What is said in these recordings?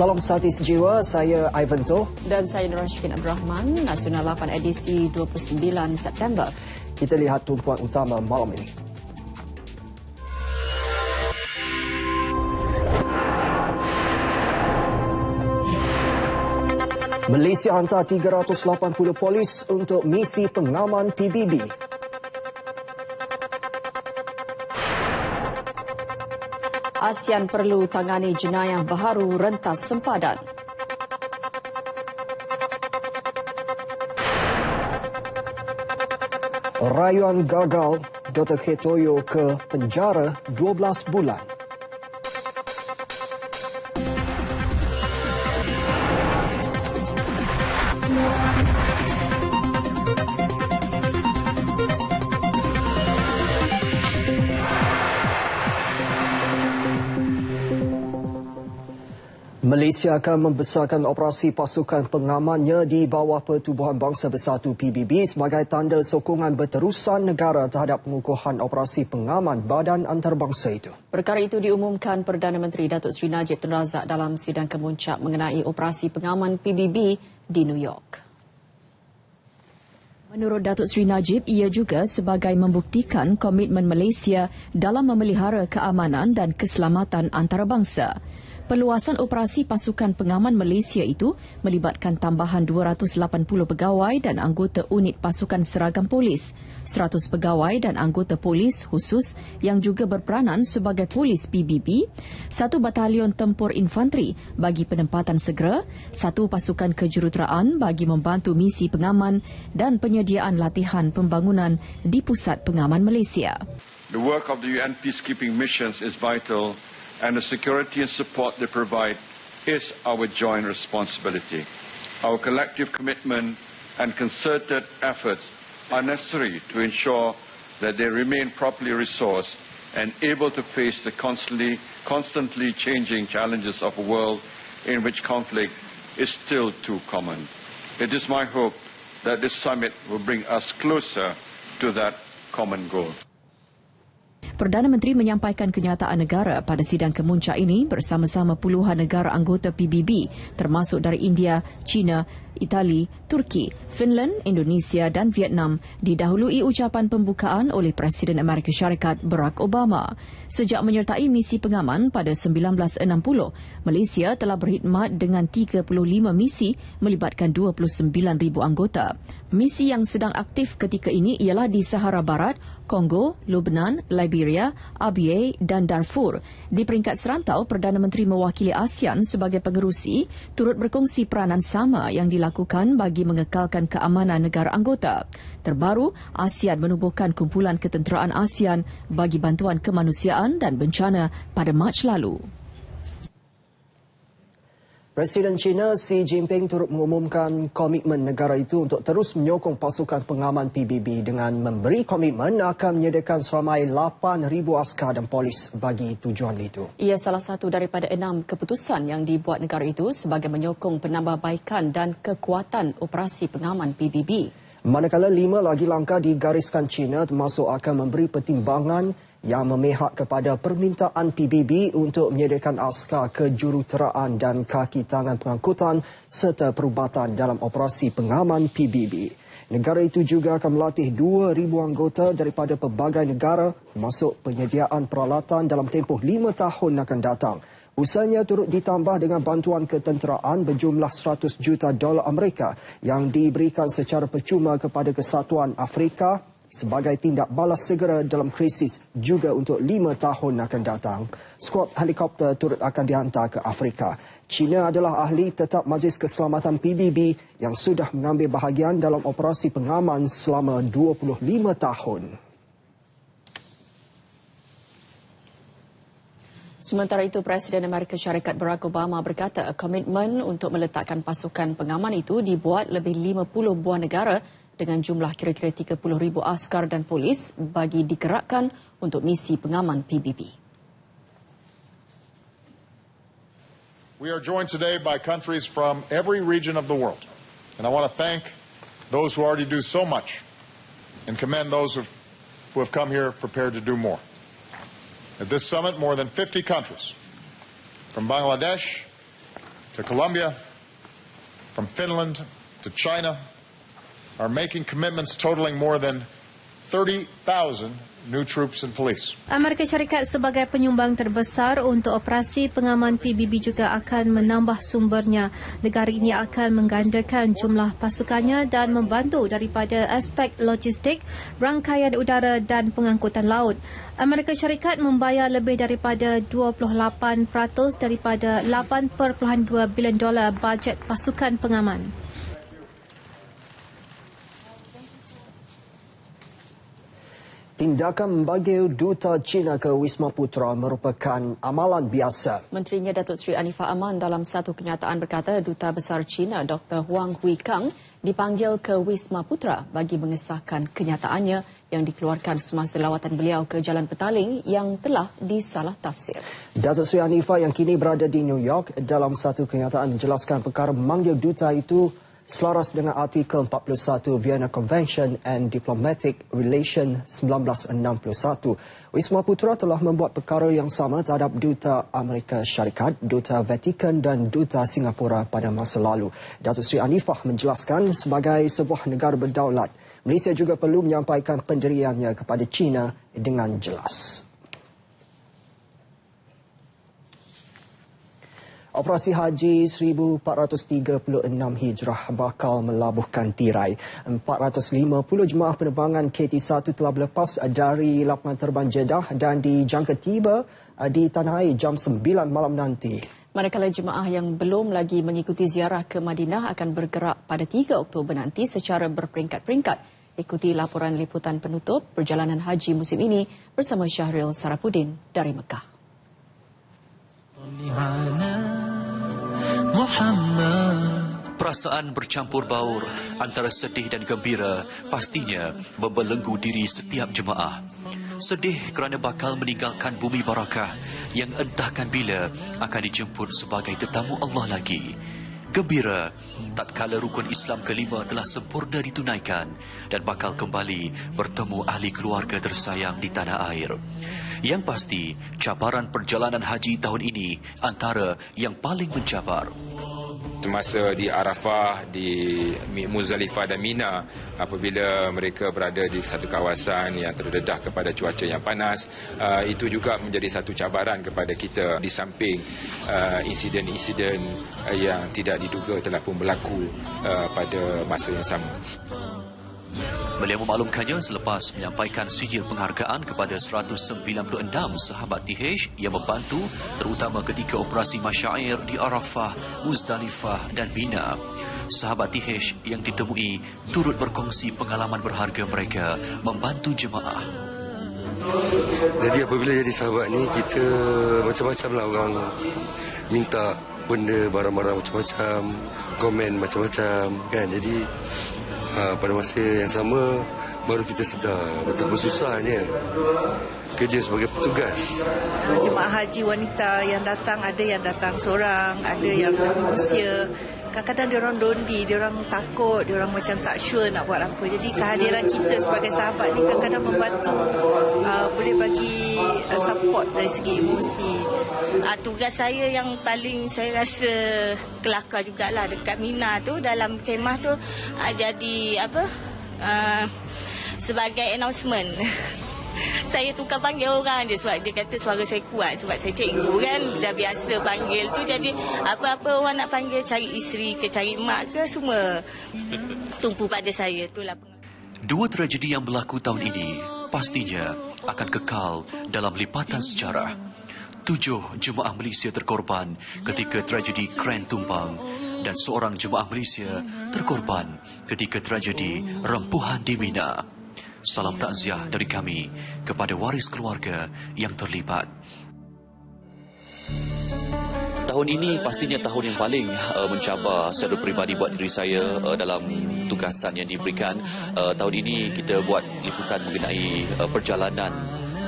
Salam Sati Sejiwa, saya Ivan Toh. Dan saya Nur Rashikin Abdul Rahman, Nasional 8 edisi 29 September. Kita lihat tumpuan utama malam ini. Malaysia hantar 380 polis untuk misi pengaman PBB. ASEAN perlu tangani jenayah baharu rentas sempadan. Rayuan gagal, Dr. Khetoyo ke penjara 12 bulan. Malaysia akan membesarkan operasi pasukan pengamannya di bawah Pertubuhan Bangsa Bersatu PBB sebagai tanda sokongan berterusan negara terhadap pengukuhan operasi pengaman badan antarabangsa itu. Perkara itu diumumkan Perdana Menteri Datuk Seri Najib Tun Razak dalam sidang kemuncak mengenai operasi pengaman PBB di New York. Menurut Datuk Seri Najib, ia juga sebagai membuktikan komitmen Malaysia dalam memelihara keamanan dan keselamatan antarabangsa. Perluasan operasi pasukan pengaman Malaysia itu melibatkan tambahan 280 pegawai dan anggota unit pasukan seragam polis, 100 pegawai dan anggota polis khusus yang juga berperanan sebagai polis PBB, 1 batalion tempur infanteri bagi penempatan segera, 1 pasukan kejuruteraan bagi membantu misi pengaman dan penyediaan latihan pembangunan di Pusat Pengaman Malaysia. The work of the UN peacekeeping missions is vital, and the security and support they provide is our joint responsibility. Our collective commitment and concerted efforts are necessary to ensure that they remain properly resourced and able to face the constantly changing challenges of a world in which conflict is still too common. It is my hope that this summit will bring us closer to that common goal. Perdana Menteri menyampaikan kenyataan negara pada sidang kemuncak ini bersama-sama puluhan negara anggota PBB termasuk dari India, China, Itali, Turki, Finland, Indonesia dan Vietnam didahului ucapan pembukaan oleh Presiden Amerika Syarikat Barack Obama. Sejak menyertai misi pengaman pada 1960, Malaysia telah berkhidmat dengan 35 misi melibatkan 29,000 anggota. Misi yang sedang aktif ketika ini ialah di Sahara Barat, Kongo, Lebanon, Liberia, Abyei dan Darfur. Di peringkat serantau, Perdana Menteri mewakili ASEAN sebagai pengerusi turut berkongsi peranan sama yang dilakukan bagi mengekalkan keamanan negara anggota. Terbaru, ASEAN menubuhkan kumpulan ketenteraan ASEAN bagi bantuan kemanusiaan dan bencana pada Mac lalu. Presiden China Xi Jinping turut mengumumkan komitmen negara itu untuk terus menyokong pasukan pengaman PBB dengan memberi komitmen akan menyediakan seramai 8,000 askar dan polis bagi tujuan itu. Ia salah satu daripada 6 keputusan yang dibuat negara itu sebagai menyokong penambahbaikan dan kekuatan operasi pengaman PBB. Manakala 5 lagi langkah digariskan China termasuk akan memberi pertimbangan yang memihak kepada permintaan PBB untuk menyediakan askar kejuruteraan dan kaki tangan pengangkutan serta perubatan dalam operasi pengaman PBB. Negara itu juga akan melatih 2,000 anggota daripada pelbagai negara termasuk penyediaan peralatan dalam tempoh 5 tahun akan datang. Usahanya turut ditambah dengan bantuan ketenteraan berjumlah $100 juta Amerika yang diberikan secara percuma kepada Kesatuan Afrika sebagai tindak balas segera dalam krisis juga untuk 5 tahun akan datang. Skuad helikopter turut akan dihantar ke Afrika. China adalah ahli tetap Majlis Keselamatan PBB yang sudah mengambil bahagian dalam operasi pengaman selama 25 tahun. Sementara itu, Presiden Amerika Syarikat Barack Obama berkata komitmen untuk meletakkan pasukan pengaman itu dibuat lebih 50 buah negara dengan jumlah kira-kira 30,000 askar dan polis bagi digerakkan untuk misi pengaman PBB. We are joined today by countries from every region of the world. And I want to thank those who already do so much and commend those who have come here prepared to do more. At this summit, more than 50 countries, from Bangladesh to Colombia, from Finland to China, are making commitments totaling more than 30,000 new troops and police. Amerika Syarikat sebagai penyumbang terbesar untuk operasi pengaman PBB juga akan menambah sumbernya. Negara ini akan menggandakan jumlah pasukannya dan membantu daripada aspek logistik, rangkaian udara dan pengangkutan laut. Amerika Syarikat membayar lebih daripada 28% daripada $8.2 bilion bajet pasukan pengaman. Tindakan membagi duta China ke Wisma Putra merupakan amalan biasa. Menterinya Datuk Seri Anifah Aman dalam satu kenyataan berkata Duta Besar China Dr. Huang Huikang dipanggil ke Wisma Putra bagi mengesahkan kenyataannya yang dikeluarkan semasa lawatan beliau ke Jalan Petaling yang telah disalah tafsir. Datuk Seri Anifah yang kini berada di New York dalam satu kenyataan menjelaskan perkara memanggil duta itu selaras dengan artikel 41 Vienna Convention and Diplomatic Relation 1961. Wisma Putra telah membuat perkara yang sama terhadap Duta Amerika Syarikat, Duta Vatikan dan Duta Singapura pada masa lalu. Datuk Seri Anifah menjelaskan sebagai sebuah negara berdaulat, Malaysia juga perlu menyampaikan pendiriannya kepada China dengan jelas. Operasi Haji 1436 Hijrah bakal melabuhkan tirai. 450 jemaah penerbangan KT1 telah berlepas dari lapangan terbang Jeddah dan dijangka tiba di tanah air jam 9 malam nanti. Manakala jemaah yang belum lagi mengikuti ziarah ke Madinah akan bergerak pada 3 Oktober nanti secara berperingkat-peringkat. Ikuti laporan liputan penutup perjalanan haji musim ini bersama Syahril Sarapudin dari Mekah. Perasaan bercampur baur antara sedih dan gembira pastinya membelenggu diri setiap jemaah. Sedih kerana bakal meninggalkan bumi barakah yang entahkan bila akan dijemput sebagai tetamu Allah lagi. Gembira tatkala rukun Islam kelima telah sempurna ditunaikan dan bakal kembali bertemu ahli keluarga tersayang di tanah air. Yang pasti, cabaran perjalanan haji tahun ini antara yang paling mencabar. Semasa di Arafah, di Muzdalifah dan Mina, apabila mereka berada di satu kawasan yang terdedah kepada cuaca yang panas, itu juga menjadi satu cabaran kepada kita di samping insiden-insiden yang tidak diduga telah pun berlaku pada masa yang sama. Beliau memaklumkannya selepas menyampaikan sijil penghargaan kepada 196 sahabat TH yang membantu terutama ketika operasi masyair di Arafah, Muzdalifah dan Mina. Sahabat TH yang ditemui turut berkongsi pengalaman berharga mereka membantu jemaah. Jadi apabila jadi sahabat ni, kita macam-macam lah orang minta benda, barang-barang macam-macam, komen macam-macam kan. Jadi pada masa yang sama baru kita sedar betapa susahnya kerja sebagai petugas. Jemaah haji wanita yang datang, ada yang datang seorang, ada yang dah berusia. Kadang-kadang diorang dondi, diorang takut, diorang macam tak sure nak buat apa. Jadi kehadiran kita sebagai sahabat ni kadang-kadang membantu, boleh bagi support dari segi emosi. Tugas saya yang paling saya rasa kelakar jugalah dekat Mina tu, dalam kemah tu jadi sebagai announcement. Saya tukar panggil orang je sebab dia kata suara saya kuat sebab saya cikgu kan, dah biasa panggil tu. Jadi apa-apa orang nak panggil, cari isteri ke cari mak ke, semua tumpu pada saya. Itulah. Dua tragedi yang berlaku tahun ini pastinya akan kekal dalam lipatan sejarah. 7 jemaah Malaysia terkorban ketika tragedi kren tumbang dan seorang jemaah Malaysia terkorban ketika tragedi rempuhan di Mina. Salam takziah dari kami kepada waris keluarga yang terlibat. Tahun ini pastinya tahun yang paling mencabar secara peribadi buat diri saya dalam tugasan yang diberikan. Tahun ini kita buat liputan mengenai perjalanan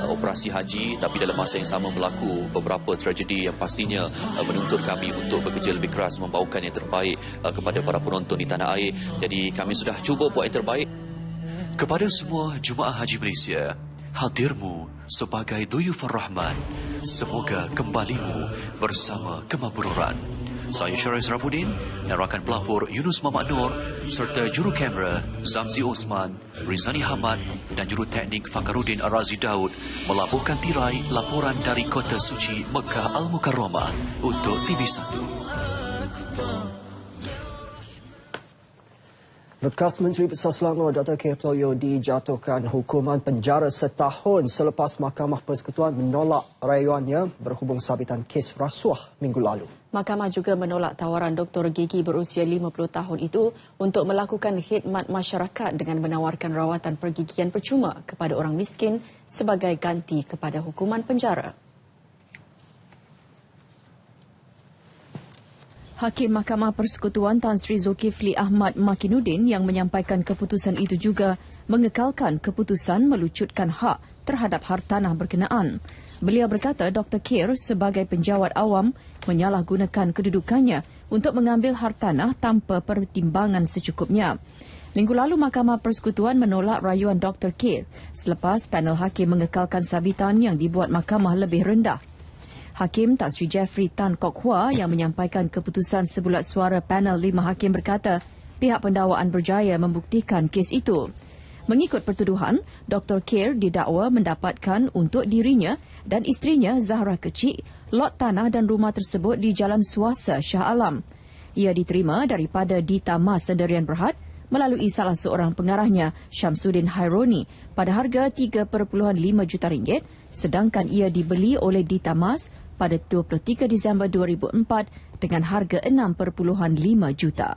operasi haji, tapi dalam masa yang sama berlaku beberapa tragedi yang pastinya menuntut kami untuk bekerja lebih keras membawakan yang terbaik kepada para penonton di tanah air. Jadi kami sudah cuba buat yang terbaik. Kepada semua jemaah haji Malaysia, hadirmu sebagai Duyufur Rahman. Semoga kembalimu bersama kemakburan. Saya Syarif Rabudin dan rakan pelapor Yunus Mamak Nur serta juru kamera Zamzi Osman, Rizani Hamad dan juru teknik Fakarudin Arazi Daud melabuhkan tirai laporan dari Kota Suci Mekah Al-Mukarramah untuk TV1. Bekas Menteri Besar Selangor Dr. K. Ployo dijatuhkan hukuman penjara setahun selepas Mahkamah Persekutuan menolak rayuannya berhubung sabitan kes rasuah minggu lalu. Mahkamah juga menolak tawaran Dr. Gigi berusia 50 tahun itu untuk melakukan khidmat masyarakat dengan menawarkan rawatan pergigian percuma kepada orang miskin sebagai ganti kepada hukuman penjara. Hakim Mahkamah Persekutuan Tan Sri Zulkifli Ahmad Makinuddin yang menyampaikan keputusan itu juga mengekalkan keputusan melucutkan hak terhadap hartanah berkenaan. Beliau berkata Dr. Khair sebagai penjawat awam menyalahgunakan kedudukannya untuk mengambil hartanah tanpa pertimbangan secukupnya. Minggu lalu Mahkamah Persekutuan menolak rayuan Dr. Khair selepas panel hakim mengekalkan sabitan yang dibuat mahkamah lebih rendah. Hakim Tan Sri Jeffrey Tan Kok Hua yang menyampaikan keputusan sebulat suara panel 5 hakim berkata pihak pendakwaan berjaya membuktikan kes itu. Mengikut pertuduhan, Dr. Khair didakwa mendapatkan untuk dirinya dan isterinya Zahra Kecik lot tanah dan rumah tersebut di Jalan Suasa Shah Alam. Ia diterima daripada Dita Mas Sendirian Berhad melalui salah seorang pengarahnya Syamsuddin Haironi pada harga RM3.5 juta sedangkan ia dibeli oleh Dita Mas pada 23 Disember 2004 dengan harga RM6.5 juta.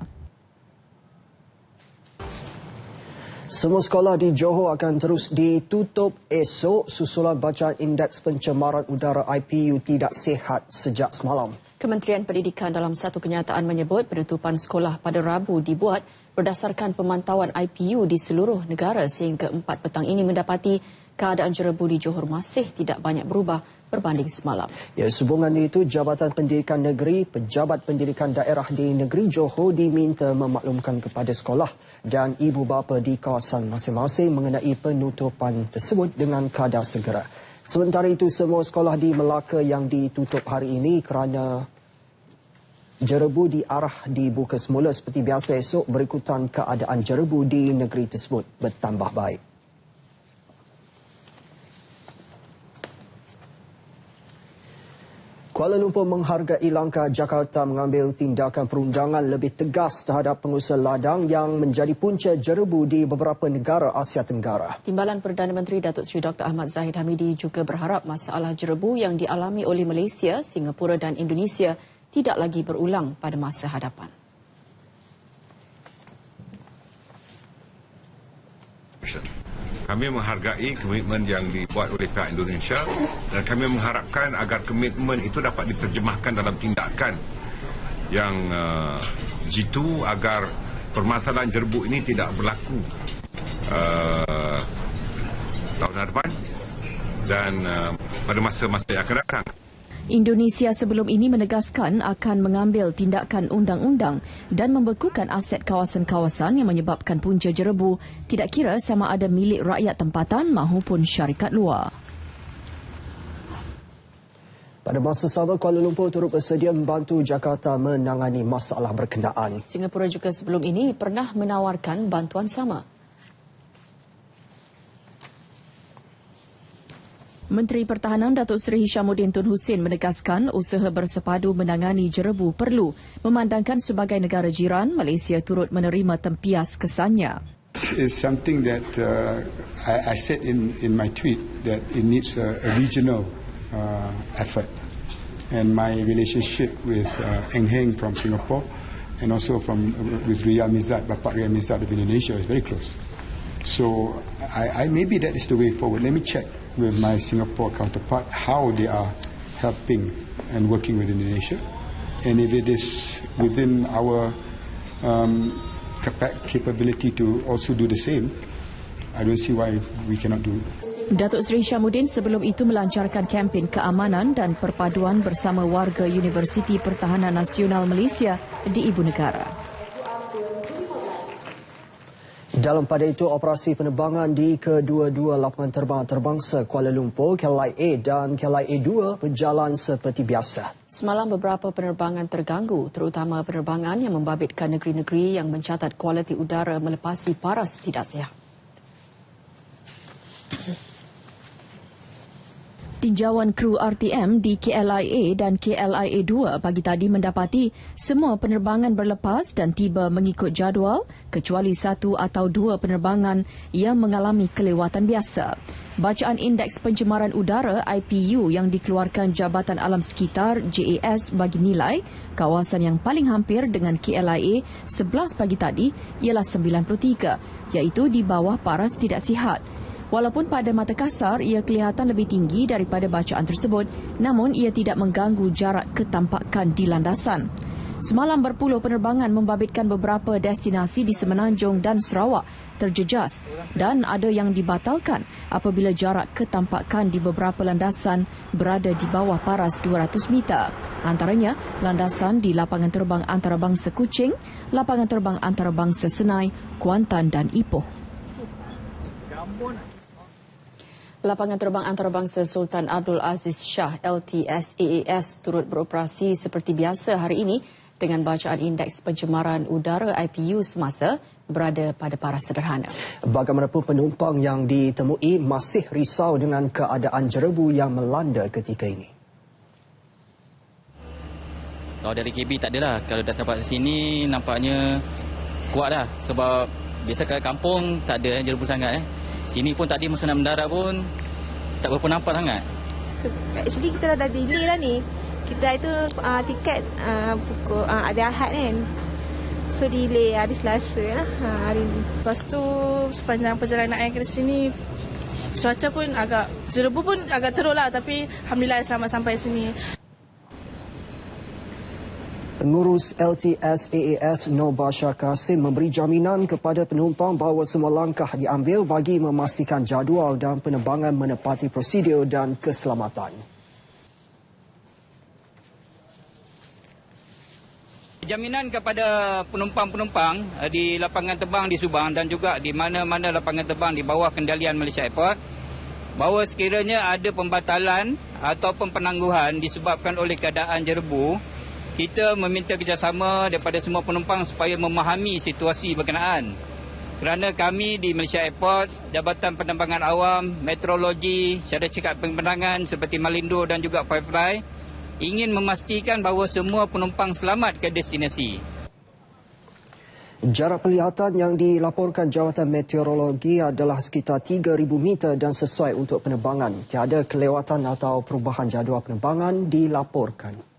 Semua sekolah di Johor akan terus ditutup esok susulan bacaan Indeks Pencemaran Udara IPU tidak sihat sejak semalam. Kementerian Pendidikan dalam satu kenyataan menyebut penutupan sekolah pada Rabu dibuat berdasarkan pemantauan IPU di seluruh negara sehingga 4 petang ini mendapati keadaan jerebu di Johor masih tidak banyak berubah berbanding semalam. Ya, sehubungan itu Jabatan Pendidikan Negeri, Pejabat Pendidikan Daerah di Negeri Johor diminta memaklumkan kepada sekolah dan ibu bapa di kawasan masing-masing mengenai penutupan tersebut dengan kadar segera. Sementara itu, semua sekolah di Melaka yang ditutup hari ini kerana jerebu diarah dibuka semula seperti biasa esok berikutan keadaan jerebu di negeri tersebut bertambah baik. Kuala Lumpur menghargai langkah Jakarta mengambil tindakan perundangan lebih tegas terhadap pengusaha ladang yang menjadi punca jerebu di beberapa negara Asia Tenggara. Timbalan Perdana Menteri Datuk Seri Dr. Ahmad Zahid Hamidi juga berharap masalah jerebu yang dialami oleh Malaysia, Singapura dan Indonesia tidak lagi berulang pada masa hadapan. Kami menghargai komitmen yang dibuat oleh pihak Indonesia dan kami mengharapkan agar komitmen itu dapat diterjemahkan dalam tindakan yang jitu agar permasalahan jerebu ini tidak berlaku tahun hadapan dan pada masa-masa yang akan datang. Indonesia sebelum ini menegaskan akan mengambil tindakan undang-undang dan membekukan aset kawasan-kawasan yang menyebabkan punca jerebu tidak kira sama ada milik rakyat tempatan maupun syarikat luar. Pada masa sama, Kuala Lumpur turut bersedia membantu Jakarta menangani masalah berkenaan. Singapura juga sebelum ini pernah menawarkan bantuan sama. Menteri Pertahanan Datuk Seri Hishamuddin Tun Hussein menegaskan usaha bersepadu menangani jerebu perlu memandangkan sebagai negara jiran, Malaysia turut menerima tempias kesannya. It's something that I said in my tweet that it needs a regional effort. And my relationship with Eng Heng from Singapore and also with Riyal Mizat, Bapak Riyal Mizat of Indonesia is very close. So maybe that is the way forward. Let me check with my Singapore counterpart how they are helping and working with Indonesia, and if it is within our capability to also do the same, I don't see why we cannot do it. Datuk Seri Hishamuddin sebelum itu melancarkan kempen keamanan dan perpaduan bersama warga Universiti Pertahanan Nasional Malaysia di Ibu Negara. Dalam pada itu, operasi penerbangan di kedua-dua lapangan terbang antarabangsa Kuala Lumpur, KLIA dan KLIA 2 berjalan seperti biasa. Semalam beberapa penerbangan terganggu, terutama penerbangan yang membabitkan negeri-negeri yang mencatat kualiti udara melepasi paras tidak sihat. Tinjauan kru RTM di KLIA dan KLIA 2 pagi tadi mendapati semua penerbangan berlepas dan tiba mengikut jadual kecuali 1 atau 2 penerbangan yang mengalami kelewatan biasa. Bacaan Indeks Pencemaran Udara IPU yang dikeluarkan Jabatan Alam Sekitar JAS bagi nilai kawasan yang paling hampir dengan KLIA 11 pagi tadi ialah 93, iaitu di bawah paras tidak sihat. Walaupun pada mata kasar ia kelihatan lebih tinggi daripada bacaan tersebut, namun ia tidak mengganggu jarak ketampakan di landasan. Semalam berpuluh penerbangan membabitkan beberapa destinasi di Semenanjung dan Sarawak terjejas dan ada yang dibatalkan apabila jarak ketampakan di beberapa landasan berada di bawah paras 200 meter. Antaranya landasan di Lapangan Terbang Antarabangsa Kuching, Lapangan Terbang Antarabangsa Senai, Kuantan dan Ipoh. Lapangan Terbang Antarabangsa Sultan Abdul Aziz Shah LTSAAS turut beroperasi seperti biasa hari ini dengan bacaan Indeks Pencemaran Udara IPU semasa berada pada paras sederhana. Bagaimanapun penumpang yang ditemui masih risau dengan keadaan jerebu yang melanda ketika ini. Kalau dari KB tak adalah. Kalau dah tempat sini nampaknya kuat dah. Sebab biasa kat kampung tak ada jerebu sangat. Sini pun tadi masa nak mendarat pun tak berapa nampak sangat. Actually kita dah delay lah ni. Kita itu tiket pukul ada Ahad kan. So delay hari Selasa lah hari ni. Lepas tu sepanjang perjalanan air ke sini cuaca pun agak jerebu pun agak teruk lah, tapi alhamdulillah selamat sampai sini. Pengurus LTSAAS Nobasha Kasim memberi jaminan kepada penumpang bahawa semua langkah diambil bagi memastikan jadual dan penerbangan menepati prosedur dan keselamatan. Jaminan kepada penumpang-penumpang di lapangan terbang di Subang dan juga di mana-mana lapangan terbang di bawah kendalian Malaysia Airport bahawa sekiranya ada pembatalan ataupun penangguhan disebabkan oleh keadaan jerebu, kita meminta kerjasama daripada semua penumpang supaya memahami situasi berkenaan. Kerana kami di Malaysia Airport, Jabatan Penerbangan Awam, Meteorologi, Syarikat Penerbangan seperti Malindo dan juga Pai-Pai ingin memastikan bahawa semua penumpang selamat ke destinasi. Jarak penglihatan yang dilaporkan Jabatan Meteorologi adalah sekitar 3,000 meter dan sesuai untuk penerbangan. Tiada kelewatan atau perubahan jadual penerbangan dilaporkan.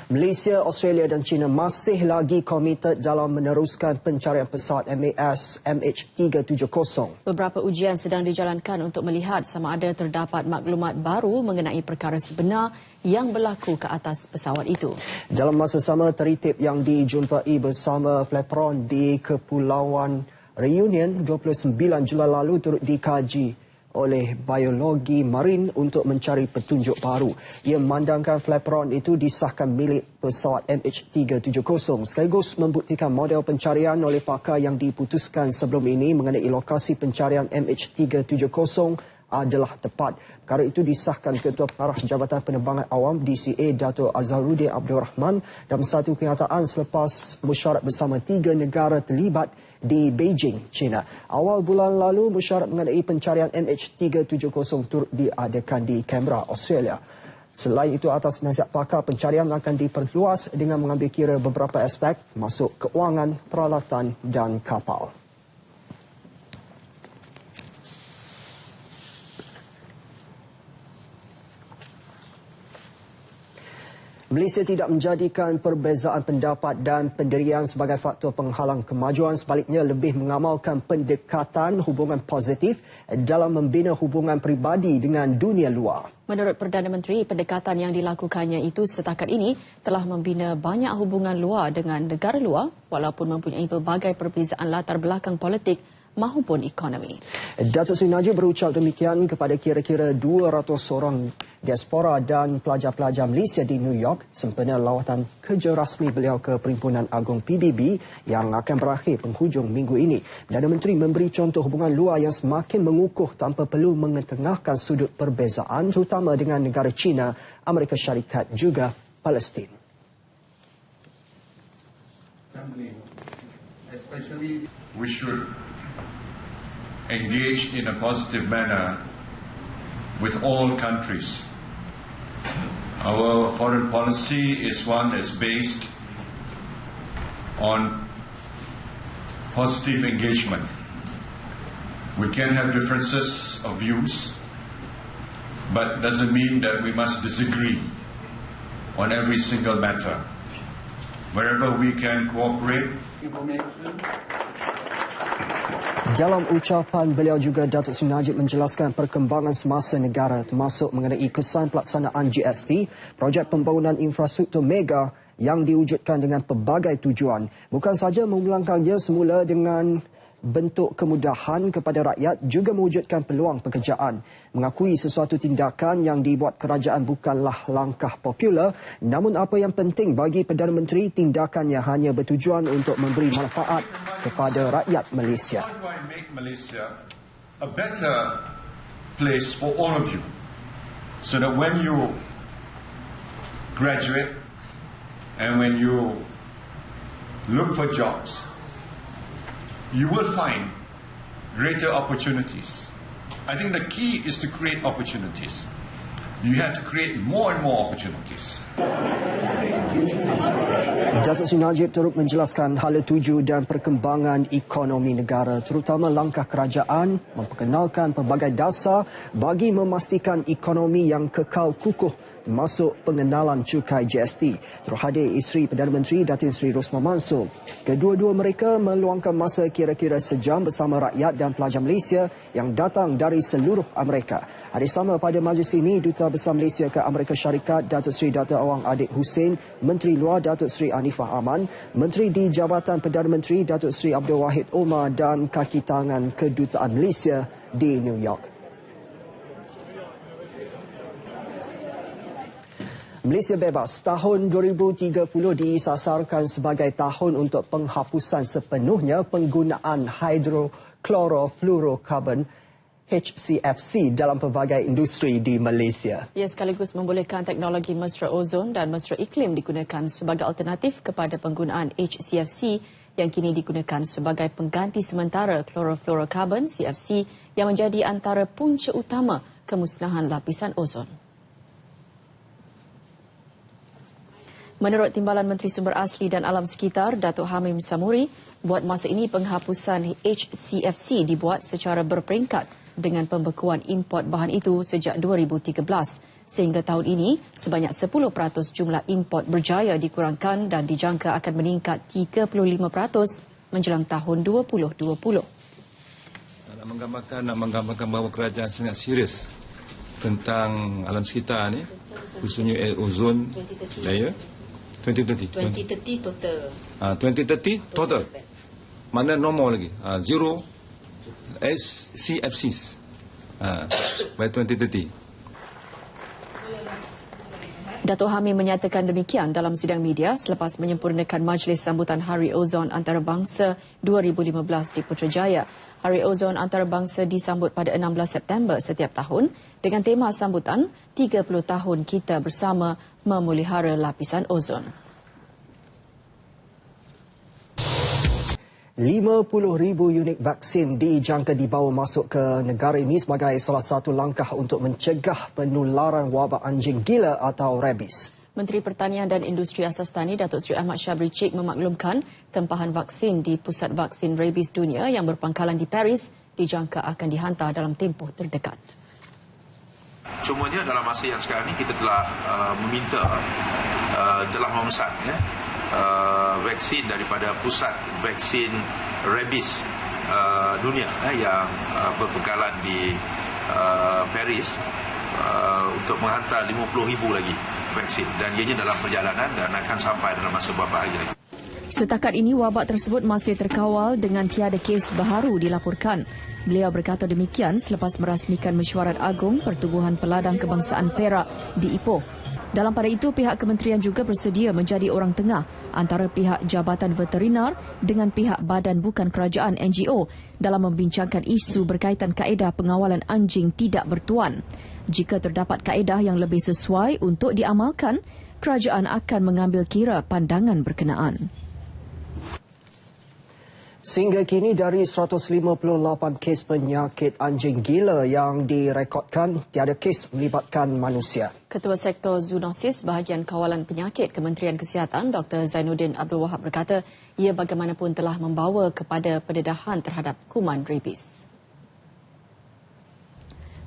Malaysia, Australia dan China masih lagi komited dalam meneruskan pencarian pesawat MAS MH370. Beberapa ujian sedang dijalankan untuk melihat sama ada terdapat maklumat baru mengenai perkara sebenar yang berlaku ke atas pesawat itu. Dalam masa sama, teritip yang dijumpai bersama Flaperon di Kepulauan Reunion 29 Julai lalu turut dikaji oleh biologi marin untuk mencari petunjuk baru. Ia memandangkan Flaperon itu disahkan milik pesawat MH370 sekaligus membuktikan model pencarian oleh pakar yang diputuskan sebelum ini mengenai lokasi pencarian MH370 adalah tepat. Perkara itu disahkan Ketua Pengarah Jabatan Penerbangan Awam DCA Dato' Azharuddin Abdul Rahman dalam satu kenyataan selepas mesyuarat bersama 3 negara terlibat di Beijing, China. Awal bulan lalu, mesyuarat mengenai pencarian MH370 turut diadakan di Canberra, Australia. Selain itu, atas nasihat pakar, pencarian akan diperluas dengan mengambil kira beberapa aspek, termasuk keuangan, peralatan dan kapal. Malaysia tidak menjadikan perbezaan pendapat dan pendirian sebagai faktor penghalang kemajuan, sebaliknya lebih mengamalkan pendekatan hubungan positif dalam membina hubungan peribadi dengan dunia luar. Menurut Perdana Menteri, pendekatan yang dilakukannya itu setakat ini telah membina banyak hubungan luar dengan negara luar walaupun mempunyai pelbagai perbezaan latar belakang politik maupun ekonomi. Datuk Seri Najib berucap demikian kepada kira-kira 200 orang diaspora dan pelajar-pelajar Malaysia di New York sempena lawatan kerja rasmi beliau ke Perhimpunan Agung PBB yang akan berakhir penghujung minggu ini. Perdana Menteri memberi contoh hubungan luar yang semakin mengukuh tanpa perlu mengetengahkan sudut perbezaan terutama dengan negara China, Amerika Syarikat juga Palestin. We should engage in a positive manner with all countries. Our foreign policy is one that's based on positive engagement. We can have differences of views, but doesn't mean that we must disagree on every single matter. Wherever we can cooperate. Dalam ucapan beliau juga, Datuk Seri Najib menjelaskan perkembangan semasa negara termasuk mengenai kesan pelaksanaan GST, projek pembangunan infrastruktur mega yang diwujudkan dengan pelbagai tujuan. Bukan sahaja memulangkannya semula dengan bentuk kemudahan kepada rakyat, juga mewujudkan peluang pekerjaan. Mengakui sesuatu tindakan yang dibuat kerajaan bukanlah langkah popular, namun apa yang penting bagi Perdana Menteri, tindakannya hanya bertujuan untuk memberi manfaat kepada rakyat Malaysia. How do I make Malaysia a better place for all of you? So that when you graduate and when you look for jobs, you will find greater opportunities. I think the key is to create opportunities. You have to create more and more opportunities. Datuk Seri Najib turut menjelaskan hala tuju dan perkembangan ekonomi negara, terutama langkah kerajaan memperkenalkan pelbagai dasar bagi memastikan ekonomi yang kekal kukuh, termasuk pengenalan cukai GST. Turut hadir isteri Perdana Menteri Datin Seri Rosmah Mansor. Kedua-dua mereka meluangkan masa kira-kira sejam bersama rakyat dan pelajar Malaysia yang datang dari seluruh Amerika. Hadir sama pada majlis ini Duta Besar Malaysia ke Amerika Syarikat Datuk Seri Dr. Awang Adik Hussein, Menteri Luar Datuk Seri Anifah Aman, Menteri di Jabatan Perdana Menteri Datuk Seri Abdul Wahid Omar dan kaki tangan Kedutaan Malaysia di New York. Malaysia Bebas tahun 2030 disasarkan sebagai tahun untuk penghapusan sepenuhnya penggunaan hydrochlorofluorokarbon HCFC dalam pelbagai industri di Malaysia. Ia sekaligus membolehkan teknologi mesra ozon dan mesra iklim digunakan sebagai alternatif kepada penggunaan HCFC yang kini digunakan sebagai pengganti sementara chlorofluorokarbon CFC yang menjadi antara punca utama kemusnahan lapisan ozon. Menurut Timbalan Menteri Sumber Asli dan Alam Sekitar, Datuk Hamim Samuri, buat masa ini penghapusan HCFC dibuat secara berperingkat dengan pembekuan import bahan itu sejak 2013. Sehingga tahun ini, sebanyak 10% jumlah import berjaya dikurangkan dan dijangka akan meningkat 35% menjelang tahun 2020. Nak menggambarkan bahawa kerajaan sangat serius tentang alam sekitar ni, khususnya ozon layer. 2030 total. 2030 total. Mana no more lagi? Zero CFCs by 2030. Datuk Hamim menyatakan demikian dalam sidang media selepas menyempurnakan Majlis Sambutan Hari Ozon Antarabangsa 2015 di Putrajaya. Hari Ozon Antarabangsa disambut pada 16 September setiap tahun dengan tema sambutan 30 tahun kita bersama memelihara lapisan ozon. 50,000 unit vaksin dijangka dibawa masuk ke negara ini sebagai salah satu langkah untuk mencegah penularan wabak anjing gila atau rabies. Menteri Pertanian dan Industri Asas Tani Datuk Seri Ahmad Syabri Cik memaklumkan tempahan vaksin di Pusat Vaksin Rabies Dunia yang berpangkalan di Paris dijangka akan dihantar dalam tempoh terdekat. Cumanya dalam masa yang sekarang ini kita telah telah memesan vaksin daripada Pusat Vaksin Rabies Dunia yang berpangkalan di Paris untuk menghantar 50,000 lagi vaksin dan ianya dalam perjalanan dan akan sampai dalam masa beberapa hari lagi. Setakat ini, wabak tersebut masih terkawal dengan tiada kes baharu dilaporkan. Beliau berkata demikian selepas merasmikan mesyuarat agung Pertubuhan Peladang Kebangsaan Perak di Ipoh. Dalam pada itu, pihak kementerian juga bersedia menjadi orang tengah antara pihak Jabatan Veterinar dengan pihak Badan Bukan Kerajaan NGO dalam membincangkan isu berkaitan kaedah pengawalan anjing tidak bertuan. Jika terdapat kaedah yang lebih sesuai untuk diamalkan, kerajaan akan mengambil kira pandangan berkenaan. Sehingga kini dari 158 kes penyakit anjing gila yang direkodkan, tiada kes melibatkan manusia. Ketua Sektor Zoonosis Bahagian Kawalan Penyakit Kementerian Kesihatan Dr. Zainuddin Abdul Wahab berkata ia bagaimanapun telah membawa kepada pendedahan terhadap kuman rabies.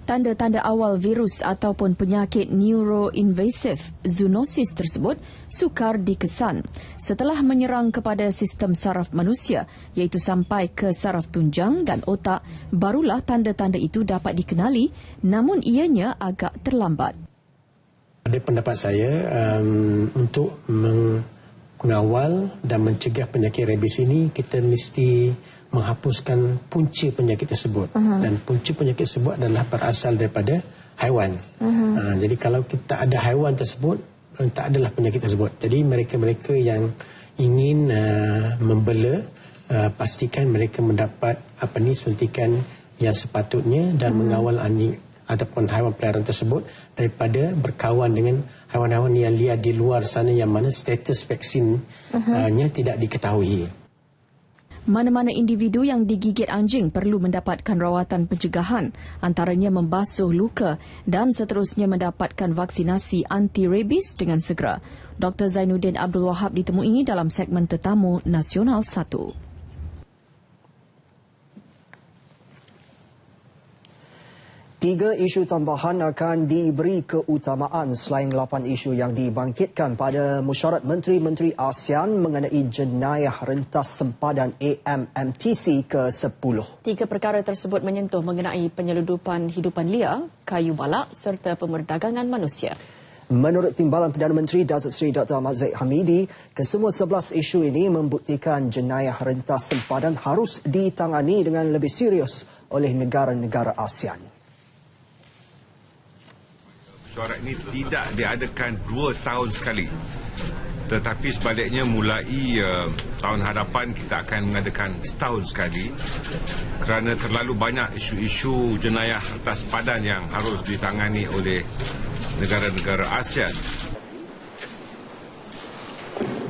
Tanda-tanda awal virus ataupun penyakit neuroinvasive zoonosis tersebut sukar dikesan setelah menyerang kepada sistem saraf manusia iaitu sampai ke saraf tunjang dan otak, barulah tanda-tanda itu dapat dikenali namun ianya agak terlambat. Pada pendapat saya, untuk mengawal dan mencegah penyakit rabies ini, kita mesti menghapuskan punca penyakit tersebut. Dan punca penyakit tersebut adalah berasal daripada haiwan. Jadi kalau kita ada haiwan tersebut, tak adalah penyakit tersebut. Jadi mereka-mereka yang ingin membela, pastikan mereka mendapat suntikan yang sepatutnya dan mengawal anjing ataupun haiwan peliharaan tersebut daripada berkawan dengan haiwan-haiwan yang liar di luar sana yang mana status vaksinnya tidak diketahui. Mana-mana individu yang digigit anjing perlu mendapatkan rawatan pencegahan, antaranya membasuh luka dan seterusnya mendapatkan vaksinasi anti-rabies dengan segera. Dr. Zainuddin Abdul Wahab ditemui dalam segmen Tetamu Nasional 1. Tiga isu tambahan akan diberi keutamaan selain 8 isu yang dibangkitkan pada Mesyuarat Menteri-Menteri ASEAN mengenai jenayah rentas sempadan AMMTC ke-10. Tiga perkara tersebut menyentuh mengenai penyeludupan hidupan liar, kayu balak serta pemerdagangan manusia. Menurut Timbalan Perdana Menteri Datuk Seri Dr. Ahmad Zahid Hamidi, kesemua 11 isu ini membuktikan jenayah rentas sempadan harus ditangani dengan lebih serius oleh negara-negara ASEAN. Mesyuarat ini tidak diadakan 2 tahun sekali. Tetapi sebaliknya mulai tahun hadapan kita akan mengadakan setahun sekali kerana terlalu banyak isu-isu jenayah atas padan yang harus ditangani oleh negara-negara ASEAN.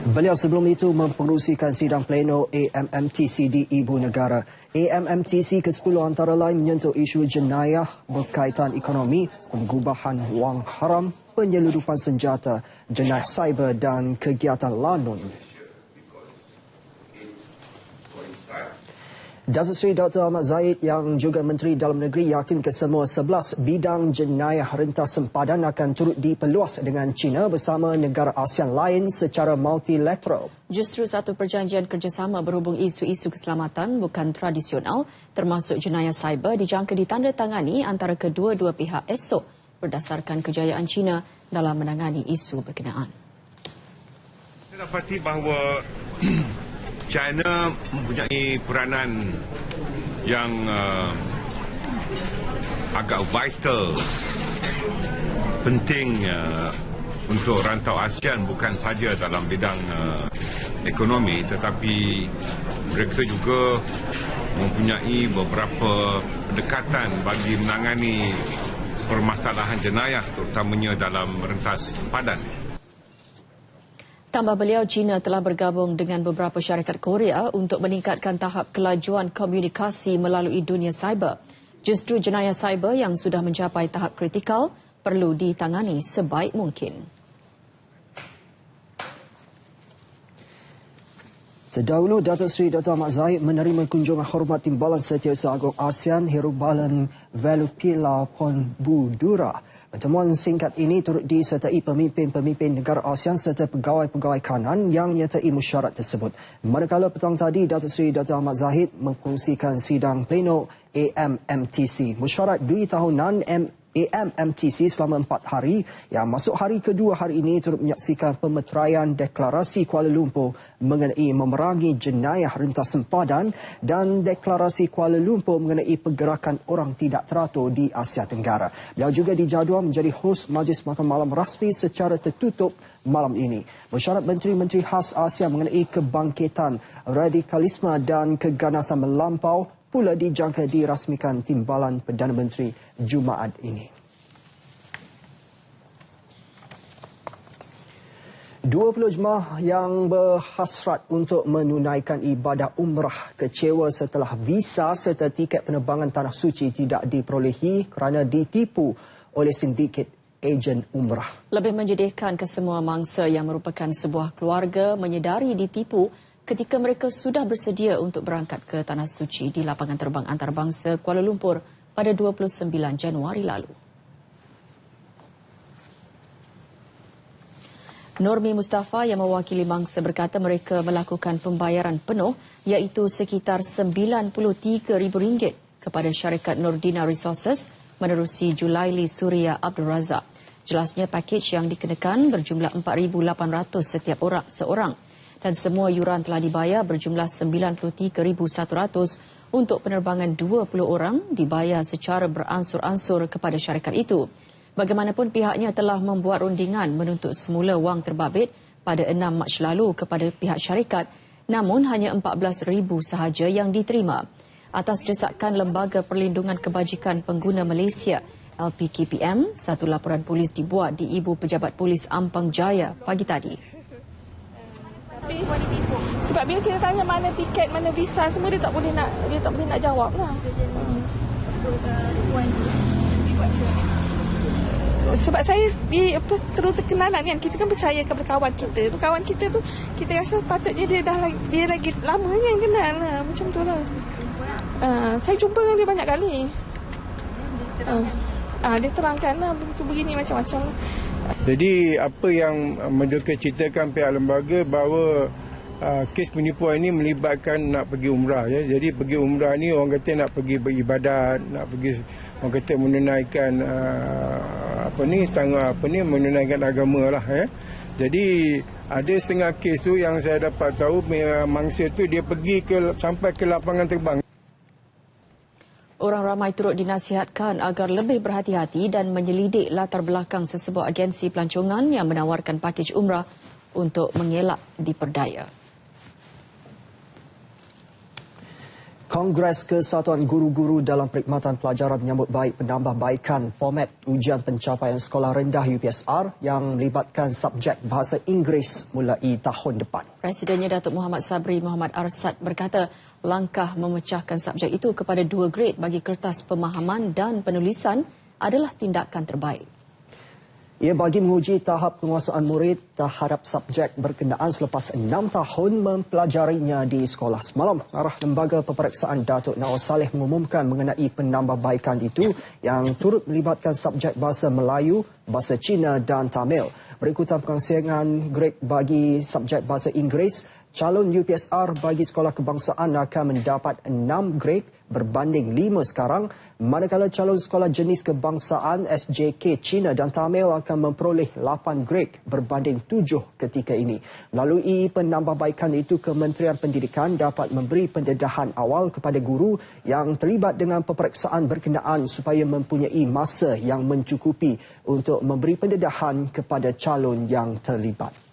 Beliau sebelum itu mempengerusikan sidang pleno AMMTC di Ibu Negara. AMMTC ke-10 antara lain menyentuh isu jenayah berkaitan ekonomi, pengubahan wang haram, penyeludupan senjata, jenayah cyber dan kegiatan lanun. Datuk Seri Dr. Ahmad Zahid yang juga Menteri Dalam Negeri yakin kesemua 11 bidang jenayah rentas sempadan akan turut diperluas dengan China bersama negara ASEAN lain secara multilateral. Justru satu perjanjian kerjasama berhubung isu-isu keselamatan bukan tradisional termasuk jenayah cyber dijangka ditandatangani antara kedua-dua pihak esok berdasarkan kejayaan China dalam menangani isu berkenaan. Saya dapati bahawa China mempunyai peranan yang agak vital, penting untuk rantau ASEAN bukan saja dalam bidang ekonomi tetapi mereka juga mempunyai beberapa pendekatan bagi menangani permasalahan jenayah terutamanya dalam rentas padan. Tambah beliau, China telah bergabung dengan beberapa syarikat Korea untuk meningkatkan tahap kelajuan komunikasi melalui dunia cyber. Justru jenayah cyber yang sudah mencapai tahap kritikal perlu ditangani sebaik mungkin. Terdahulu, Datuk Seri Dr. Ahmad Zahid menerima kunjungan hormat Timbalan Setiausaha Agung ASEAN Herubalan Velupila Ponbudura. Pertemuan singkat ini turut disertai pemimpin-pemimpin negara ASEAN serta pegawai-pegawai kanan yang menyertai mesyuarat tersebut. Manakala petang tadi, Datuk Seri Dr. Ahmad Zahid mengkongsikan sidang pleno AMMTC. Mesyuarat 2 tahunan AMMTC selama 4 hari yang masuk hari kedua hari ini turut menyaksikan pemeteraian Deklarasi Kuala Lumpur mengenai memerangi jenayah rentas sempadan dan Deklarasi Kuala Lumpur mengenai pergerakan orang tidak teratur di Asia Tenggara. Beliau juga dijadual menjadi hos Majlis Makan Malam rasmi secara tertutup malam ini. Mesyuarat Menteri-Menteri khas Asia mengenai kebangkitan radikalisme dan keganasan melampau pula dijangka dirasmikan Timbalan Perdana Menteri Jumaat ini. 20 jemaah yang berhasrat untuk menunaikan ibadah umrah kecewa setelah visa serta tiket penerbangan Tanah Suci tidak diperolehi kerana ditipu oleh sindiket ejen umrah. Lebih menyedihkan kesemua mangsa yang merupakan sebuah keluarga menyedari ditipu ketika mereka sudah bersedia untuk berangkat ke Tanah Suci di lapangan terbang antarabangsa Kuala Lumpur pada 29 Januari lalu. Normi Mustafa yang mewakili mangsa berkata mereka melakukan pembayaran penuh iaitu sekitar RM93,000 kepada syarikat Nordina Resources menerusi Julaili Suria Abdul Razak. Jelasnya pakej yang dikenakan berjumlah RM4,800 setiap seorang dan semua yuran telah dibayar berjumlah RM93,100 untuk penerbangan 20 orang dibayar secara beransur-ansur kepada syarikat itu. Bagaimanapun pihaknya telah membuat rundingan menuntut semula wang terbabit pada 6 Mac lalu kepada pihak syarikat namun hanya RM14,000 sahaja yang diterima. Atas desakan Lembaga Perlindungan Kebajikan Pengguna Malaysia LPKPM, satu laporan polis dibuat di Ibu Pejabat Polis Ampang Jaya pagi tadi. Sebab bila kita tanya mana tiket, mana visa, semua dia tak boleh nak jawab lah. Sebab saya terus terkenalan kan, kita kan percaya kepada kawan kita. Kawan kita tu kita rasa patutnya dia lagi lama yang kenal lah, macam tu lah. Saya jumpa dengan dia banyak kali. Dia terangkan lah begini macam-macam lah. Jadi apa yang mereka ceritakan pihak lembaga bahawa kes penipuan ini melibatkan nak pergi umrah ya. Jadi pergi umrah ni orang kata nak pergi beribadat, nak pergi orang kata menunaikan menunaikan agama lah ya. Jadi ada setengah kes tu yang saya dapat tahu mangsa tu dia pergi sampai ke lapangan terbang. Orang ramai turut dinasihatkan agar lebih berhati-hati dan menyelidik latar belakang sesebuah agensi pelancongan yang menawarkan pakej umrah untuk mengelak diperdaya. Kongres Kesatuan Guru-Guru dalam Perkhidmatan Pelajaran menyambut baik penambahbaikan format ujian pencapaian sekolah rendah UPSR yang melibatkan subjek Bahasa Inggeris mulai tahun depan. Presidennya Datuk Muhammad Sabri Muhammad Arsad berkata langkah memecahkan subjek itu kepada 2 grade bagi kertas pemahaman dan penulisan adalah tindakan terbaik. Ia bagi menguji tahap penguasaan murid terhadap subjek berkenaan selepas 6 tahun mempelajarinya di sekolah. Semalam, Arah Lembaga Peperiksaan Datuk Naor Saleh mengumumkan mengenai penambahbaikan itu yang turut melibatkan subjek Bahasa Melayu, Bahasa Cina dan Tamil. Berikutan perkongsian grade bagi subjek Bahasa Inggeris, calon UPSR bagi sekolah kebangsaan akan mendapat 6 grade berbanding 5 sekarang, manakala calon sekolah jenis kebangsaan SJK Cina dan Tamil akan memperoleh 8 grade berbanding 7 ketika ini. Melalui penambahbaikan itu, Kementerian Pendidikan dapat memberi pendedahan awal kepada guru yang terlibat dengan peperiksaan berkenaan supaya mempunyai masa yang mencukupi untuk memberi pendedahan kepada calon yang terlibat.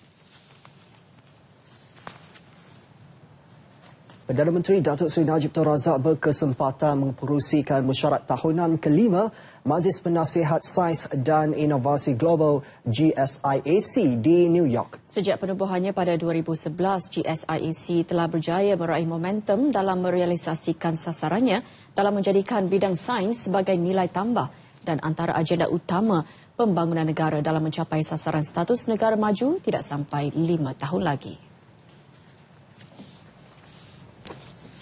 Perdana Menteri Datuk Seri Najib Tun Razak berkesempatan mengerusikan mesyuarat tahunan kelima Majlis Penasihat Sains dan Inovasi Global GSIAC di New York. Sejak penubuhannya pada 2011, GSIAC telah berjaya meraih momentum dalam merealisasikan sasarannya dalam menjadikan bidang sains sebagai nilai tambah dan antara agenda utama pembangunan negara dalam mencapai sasaran status negara maju tidak sampai 5 tahun lagi.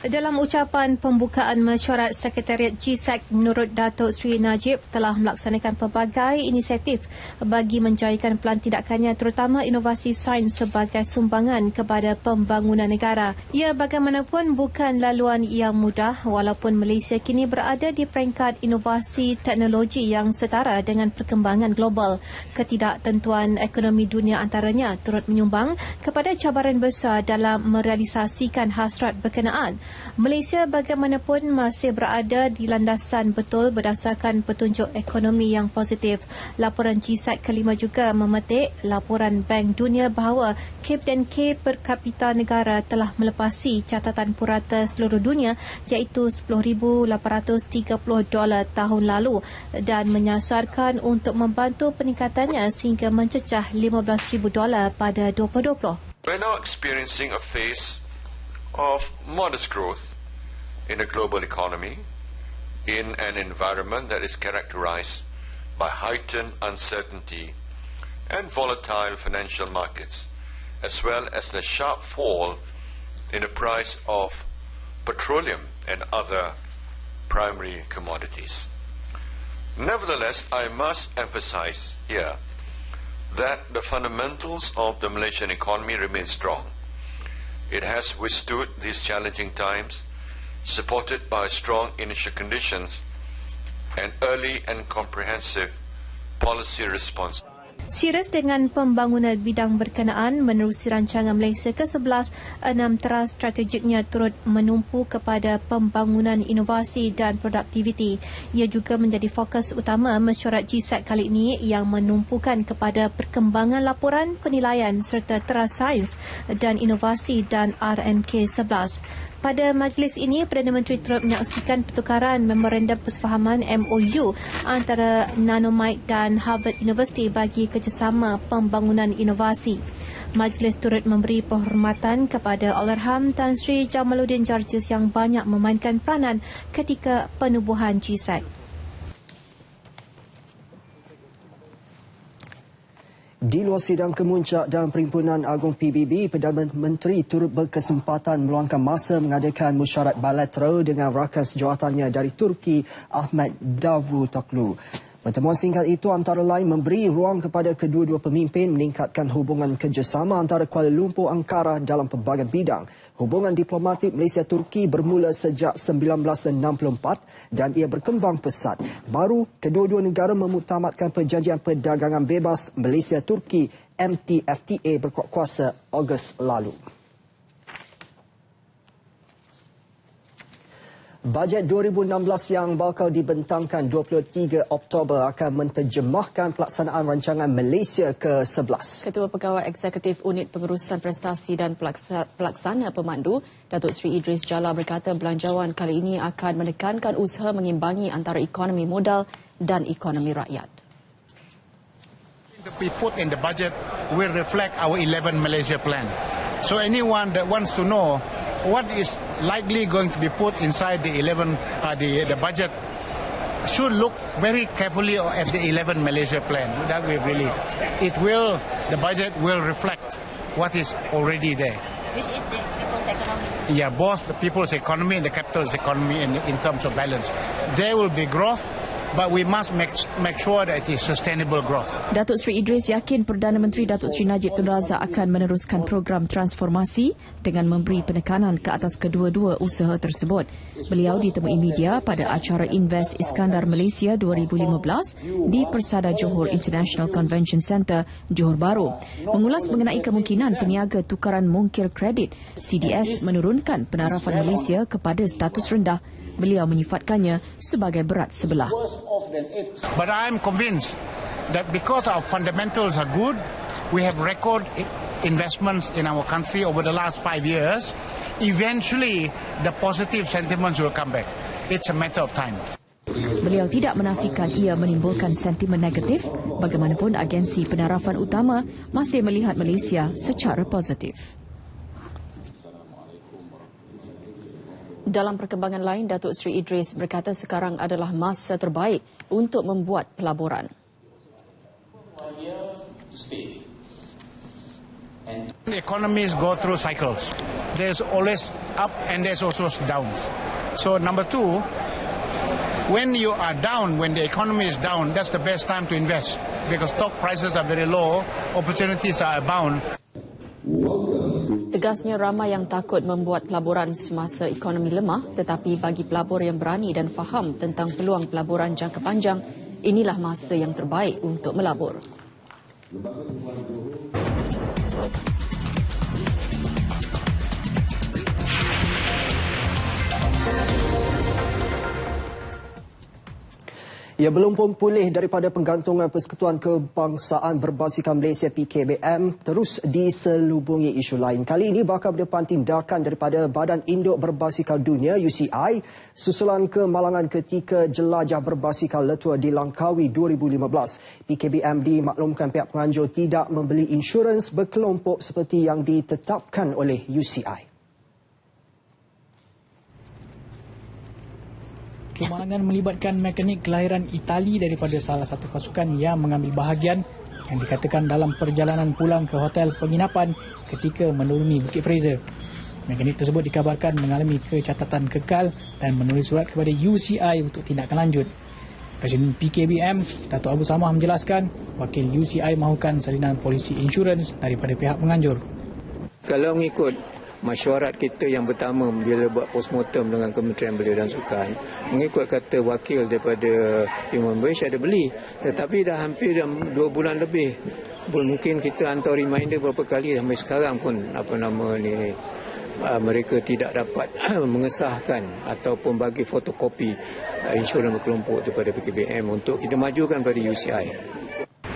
Dalam ucapan pembukaan mesyuarat Sekretariat GSEC, menurut Datuk Seri Najib telah melaksanakan pelbagai inisiatif bagi menjayakan pelan tindakannya terutama inovasi sains sebagai sumbangan kepada pembangunan negara. Ia bagaimanapun bukan laluan yang mudah walaupun Malaysia kini berada di peringkat inovasi teknologi yang setara dengan perkembangan global. Ketidaktentuan ekonomi dunia antaranya turut menyumbang kepada cabaran besar dalam merealisasikan hasrat berkenaan. Malaysia bagaimanapun masih berada di landasan betul berdasarkan petunjuk ekonomi yang positif. Laporan GSEC kelima juga memetik laporan Bank Dunia bahawa KPK per kapita negara telah melepasi catatan purata seluruh dunia iaitu $10,830 tahun lalu dan menyasarkan untuk membantu peningkatannya sehingga mencecah $15,000 pada 2020. We're now experiencing a phase of modest growth in a global economy in an environment that is characterized by heightened uncertainty and volatile financial markets, as well as the sharp fall in the price of petroleum and other primary commodities. Nevertheless, I must emphasize here that the fundamentals of the Malaysian economy remain strong. It has withstood these challenging times, supported by strong initial conditions and early and comprehensive policy response. Serius dengan pembangunan bidang berkenaan menerusi rancangan Malaysia ke-11, 6 teras strategiknya turut menumpu kepada pembangunan inovasi dan produktiviti. Ia juga menjadi fokus utama mesyuarat GSEC kali ini yang menumpukan kepada perkembangan laporan, penilaian serta teras sains dan inovasi dan RMK 11. Pada majlis ini, Perdana Menteri turut menyaksikan pertukaran memorandum persefahaman MOU antara Nanomite dan Harvard University bagi kerjasama pembangunan inovasi. Majlis turut memberi penghormatan kepada Allahyarham Tan Sri Jamaluddin Jarjis yang banyak memainkan peranan ketika penubuhan GSEC. Di luar sidang kemuncak dalam Perhimpunan Agung PBB, Perdana Menteri turut berkesempatan meluangkan masa mengadakan mesyuarat bilateral dengan rakan sejawatannya dari Turki, Ahmet Davutoglu. Pertemuan singkat itu antara lain memberi ruang kepada kedua-dua pemimpin meningkatkan hubungan kerjasama antara Kuala Lumpur Ankara dalam pelbagai bidang. Hubungan diplomatik Malaysia-Turki bermula sejak 1964 dan ia berkembang pesat. Baru, kedua-dua negara memuktamadkan Perjanjian Perdagangan Bebas Malaysia-Turki MTFTA berkuat kuasa Ogos lalu. Bajet 2016 yang bakal dibentangkan 23 Oktober akan menterjemahkan pelaksanaan rancangan Malaysia ke-11. Ketua Pegawai Eksekutif Unit Pengurusan Prestasi dan Pelaksana Pemandu, Datuk Seri Idris Jala berkata belanjawan kali ini akan menekankan usaha mengimbangi antara ekonomi modal dan ekonomi rakyat. We put in the budget will reflect our 11 Malaysia plan. So anyone that wants to know what is likely going to be put inside the budget should look very carefully at the 11 Malaysia plan that we've released. The budget will reflect what is already there. Which is the people's economy? Yeah, both the people's economy and the capital's economy in terms of balance. There will be growth, but we must make sure that it is sustainable growth. Datuk Seri Idris yakin Perdana Menteri Datuk Seri Najib Tun Razak akan meneruskan program transformasi dengan memberi penekanan ke atas kedua-dua usaha tersebut. Beliau ditemui media pada acara Invest Iskandar Malaysia 2015 di Persada Johor International Convention Centre, Johor Bahru. Mengulas mengenai kemungkinan peniaga tukaran mungkir kredit CDS menurunkan penarafan Malaysia kepada status rendah. Beliau menyifatkannya sebagai berat sebelah. But I am convinced that because our fundamentals are good, we have record investments in our country over the last 5 years, eventually the positive sentiments will come back. It's a matter of time. Beliau tidak menafikan ia menimbulkan sentimen negatif, bagaimanapun agensi penarafan utama masih melihat Malaysia secara positif. Dalam perkembangan lain, Datuk Seri Idris berkata sekarang adalah masa terbaik untuk membuat pelaburan. Economies go through cycles. there's always up and there's also downs. So number two, when you are down, when the economy is down, that's the best time to invest because stock prices are very low, opportunities are abound. Tegasnya ramai yang takut membuat pelaburan semasa ekonomi lemah, tetapi bagi pelabur yang berani dan faham tentang peluang pelaburan jangka panjang, inilah masa yang terbaik untuk melabur. Ia belum pun pulih daripada penggantungan Persekutuan Kebangsaan Berbasikan Malaysia PKBM terus diselubungi isu lain. Kali ini bakal berdepan tindakan daripada Badan Induk Berbasikal Dunia UCI susulan kemalangan ketika jelajah berbasikal Letua di Langkawi 2015. PKBM dimaklumkan pihak penganjur tidak membeli insurans berkelompok seperti yang ditetapkan oleh UCI. Kemalangan melibatkan mekanik kelahiran Itali daripada salah satu pasukan yang mengambil bahagian yang dikatakan dalam perjalanan pulang ke hotel penginapan ketika menuruni Bukit Fraser. Mekanik tersebut dikabarkan mengalami kecacatan kekal dan menulis surat kepada UCI untuk tindakan lanjut. Presiden PKBM, Dato' Abu Samah menjelaskan wakil UCI mahukan salinan polisi insurans daripada pihak penganjur. Kalau mengikut mesyuarat kita yang pertama bila buat postmortem dengan Kementerian Belia dan Sukan, mengikut kata wakil daripada Human Waste ada beli, tetapi dah hampir 2 bulan lebih. Mungkin kita hantar reminder berapa kali sampai sekarang pun mereka tidak dapat mengesahkan ataupun bagi fotokopi insurans berkelompok daripada PKBM untuk kita majukan pada UCI.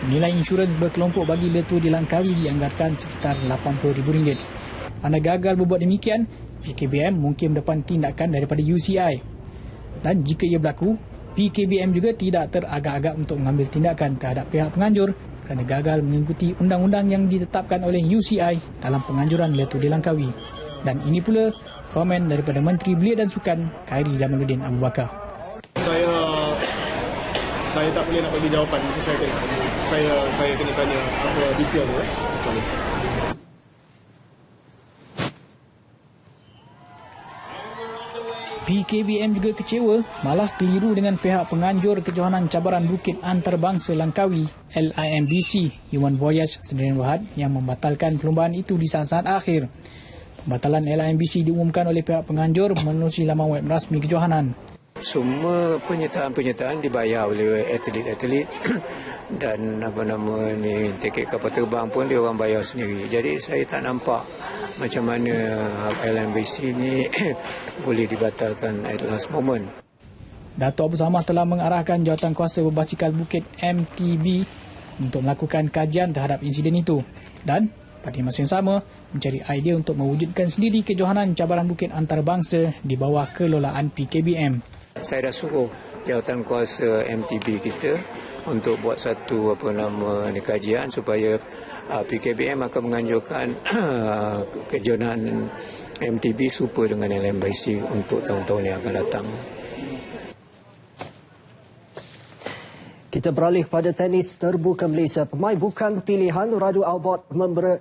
Nilai insurans berkelompok bagi Letua di Langkawi dianggarkan sekitar RM80,000. Anda gagal berbuat demikian, PKBM mungkin mendapat tindakan daripada UCI. Dan jika ia berlaku, PKBM juga tidak teragak-agak untuk mengambil tindakan terhadap pihak penganjur kerana gagal mengikuti undang-undang yang ditetapkan oleh UCI dalam penganjuran Letua di Langkawi. Dan ini pula komen daripada Menteri Belia dan Sukan, Khairi Jamaluddin Abu Bakar. Saya tak boleh nak bagi jawapan, saya kena tanya apa detail tu. PKBM juga kecewa, malah keliru dengan pihak penganjur Kejohanan Cabaran Bukit Antarabangsa Langkawi, LIMBC, Human Voyage Sdn Bhd yang membatalkan perlombaan itu di saat-saat akhir. Pembatalan LIMBC diumumkan oleh pihak penganjur menerusi laman web rasmi Kejohanan. Semua penyertaan dibayar oleh atlet-atlet dan tiket kapal terbang pun dia orang bayar sendiri. Jadi saya tak nampak macam mana LMBC ni boleh dibatalkan at last moment. Dato' Abu Samah telah mengarahkan Jawatankuasa Berbasikal Bukit MTB untuk melakukan kajian terhadap insiden itu dan pada masa yang sama mencari idea untuk mewujudkan sendiri Kejohanan Cabaran Bukit Antarabangsa di bawah kelolaan PKBM. Saya dah suruh Jawatankuasa MTB kita untuk buat satu kajian supaya PKBM akan menganjurkan kejohanan MTB serupa dengan LMBC untuk tahun-tahun yang akan datang. Kita beralih pada tenis terbuka Malaysia. Pemain bukan pilihan Radu Albot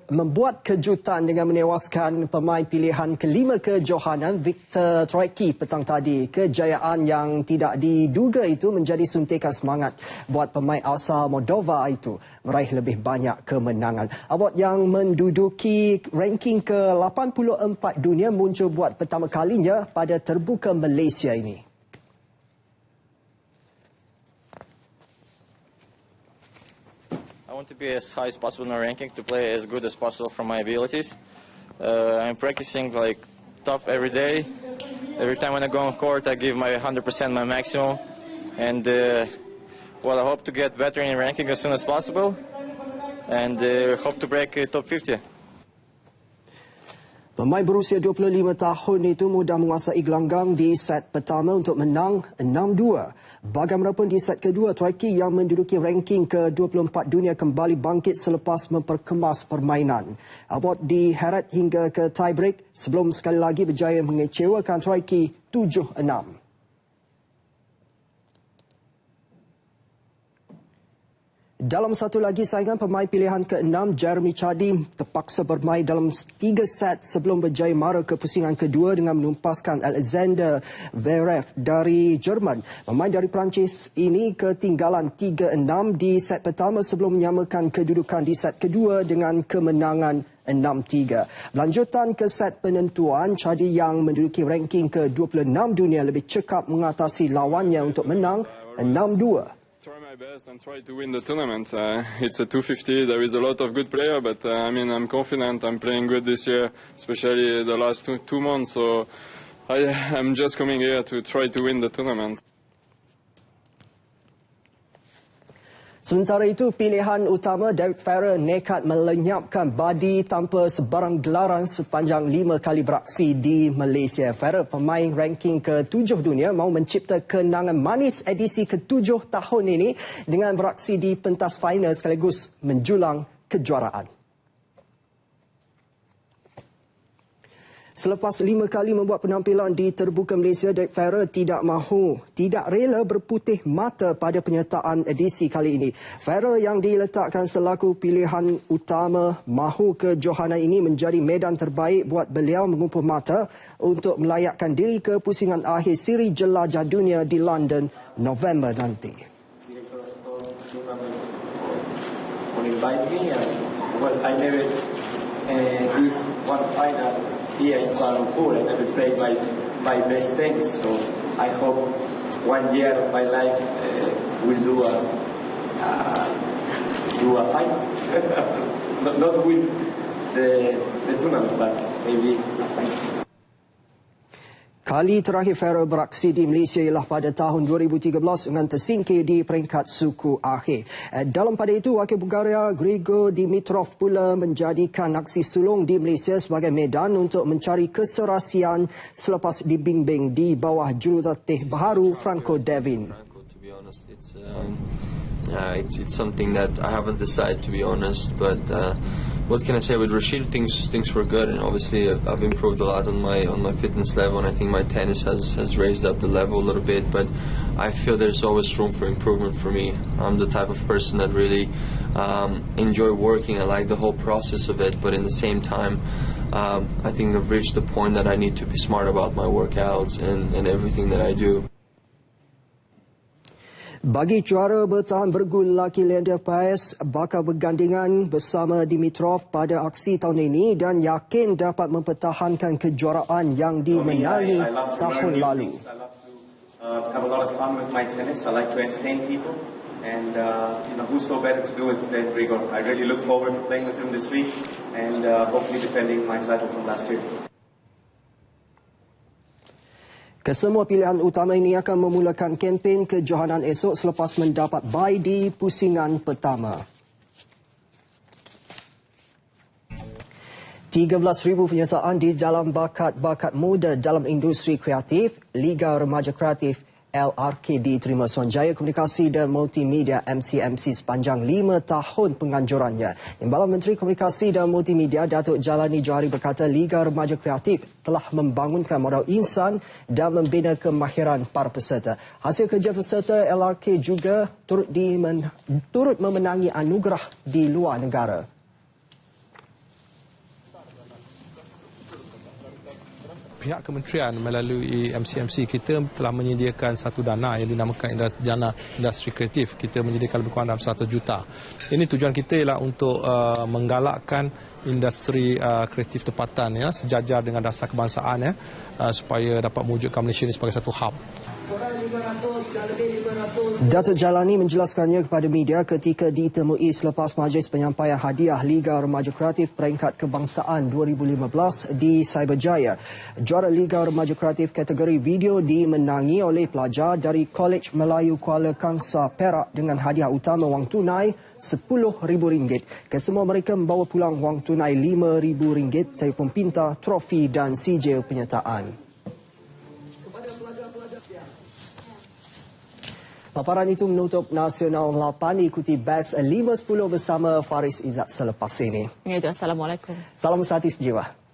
membuat kejutan dengan menewaskan pemain pilihan kelima kejohanan Victor Troicki petang tadi. Kejayaan yang tidak diduga itu menjadi suntikan semangat buat pemain asal Moldova itu meraih lebih banyak kemenangan. Albot yang menduduki ranking ke-84 dunia muncul buat pertama kalinya pada terbuka Malaysia ini. I want to be as high as possible in my ranking to play as good as possible from my abilities. I'm practicing tough every day. Every time when I go on court, I give my 100%, my maximum. And I hope to get better in ranking as soon as possible. And hope to break top 50. Pemain berusia 25 tahun itu mudah menguasai gelanggang di set pertama untuk menang 6-2. Bagaimanapun di set kedua, Troicki yang menduduki ranking ke-24 dunia kembali bangkit selepas memperkemas permainan. Albot diheret hingga ke tie break sebelum sekali lagi berjaya mengecewakan Troicki 7-6. Dalam satu lagi saingan, pemain pilihan ke-6 Jeremy Chardy terpaksa bermain dalam 3 set sebelum berjaya mara ke pusingan kedua dengan menumpaskan Alexander Zverev dari Jerman. Pemain dari Perancis ini ketinggalan 3-6 di set pertama sebelum menyamakan kedudukan di set kedua dengan kemenangan 6-3. Lanjutan ke set penentuan, Chardy yang menduduki ranking ke-26 dunia lebih cekap mengatasi lawannya untuk menang 6-2. Try my best and try to win the tournament. It's a 250. There is a lot of good players, but I'm confident. I'm playing good this year, especially the last two months. So I'm just coming here to try to win the tournament. Sementara itu, pilihan utama Derek Ferrer nekat melenyapkan badi tanpa sebarang gelaran sepanjang 5 kali beraksi di Malaysia. Ferrer, pemain ranking ke-7 dunia, mahu mencipta kenangan manis edisi ke-7 tahun ini dengan beraksi di pentas final sekaligus menjulang kejuaraan. Selepas 5 kali membuat penampilan di terbuka Malaysia, Derek Ferrer tidak rela berputih mata pada penyertaan edisi kali ini. Ferrer yang diletakkan selaku pilihan utama mahu kejohanan ini menjadi medan terbaik buat beliau mengumpul mata untuk melayakkan diri ke pusingan akhir siri jelajah dunia di London November nanti. Here in Kuala Lumpur, I never played my best tennis, so I hope 1 year of my life will do a fight. not win the tournament, but maybe a fight. Kali terakhir Ferrer beraksi di Malaysia ialah pada tahun 2013 dengan tersingkir di peringkat suku akhir. Dalam pada itu, wakil Bulgaria Grigor Dimitrov pula menjadikan aksi sulung di Malaysia sebagai medan untuk mencari keserasian selepas dibimbing di bawah jurulatih baharu Franco Devin. It's something that I haven't decided, to be honest, but what can I say? With Rashid, things were good, and obviously I've improved a lot on my fitness level, and I think my tennis has raised up the level a little bit. But I feel there's always room for improvement for me. I'm the type of person that really enjoy working. I like the whole process of it, but in the same time, I think I've reached the point that I need to be smart about my workouts and everything that I do. Bagi juara bertahan bergul lelaki Leander Paes bakal bergandingan bersama Dimitrov pada aksi tahun ini dan yakin dapat mempertahankan kejuaraan yang dimenangi tahun lalu. I love to have a lot of fun with my tennis. I like to entertain people, and who's so better to do it than Grigor? I really look forward to playing with him this week and hopefully defending my title from last year. Kesemua pilihan utama ini akan memulakan kempen kejohanan esok selepas mendapat bye di pusingan pertama. 13,000 penyertaan di dalam bakat-bakat muda dalam industri kreatif, Liga Remaja Kreatif LRK diterima Suruhanjaya Komunikasi dan Multimedia MCMC sepanjang 5 tahun penganjurannya. Imbalan Menteri Komunikasi dan Multimedia Datuk Jalani Johari berkata Liga Remaja Kreatif telah membangunkan modal insan dan membina kemahiran para peserta. Hasil kerja peserta LRK juga turut memenangi anugerah di luar negara. Pihak kementerian melalui MCMC kita telah menyediakan satu dana yang dinamakan dana industri kreatif. Kita menyediakan lebih kurang dalam 100 juta. Ini tujuan kita ialah untuk menggalakkan industri kreatif tempatan ya, sejajar dengan dasar kebangsaan ya, supaya dapat mewujudkan Malaysia ini sebagai satu hub. Datuk Jalani menjelaskannya kepada media ketika ditemui selepas majlis penyampaian hadiah Liga Remaja Kreatif Peringkat Kebangsaan 2015 di Cyberjaya. Juara Liga Remaja Kreatif kategori video dimenangi oleh pelajar dari Kolej Melayu Kuala Kangsar Perak dengan hadiah utama wang tunai RM10,000. Kesemua mereka membawa pulang wang tunai RM5,000, telefon pintar, trofi dan sijil penyertaan. Paparan itu menutup Nasional 8, ikuti Best 5-10 bersama Faris Izzat selepas ini. Assalamualaikum. Salam sehati sejiwa.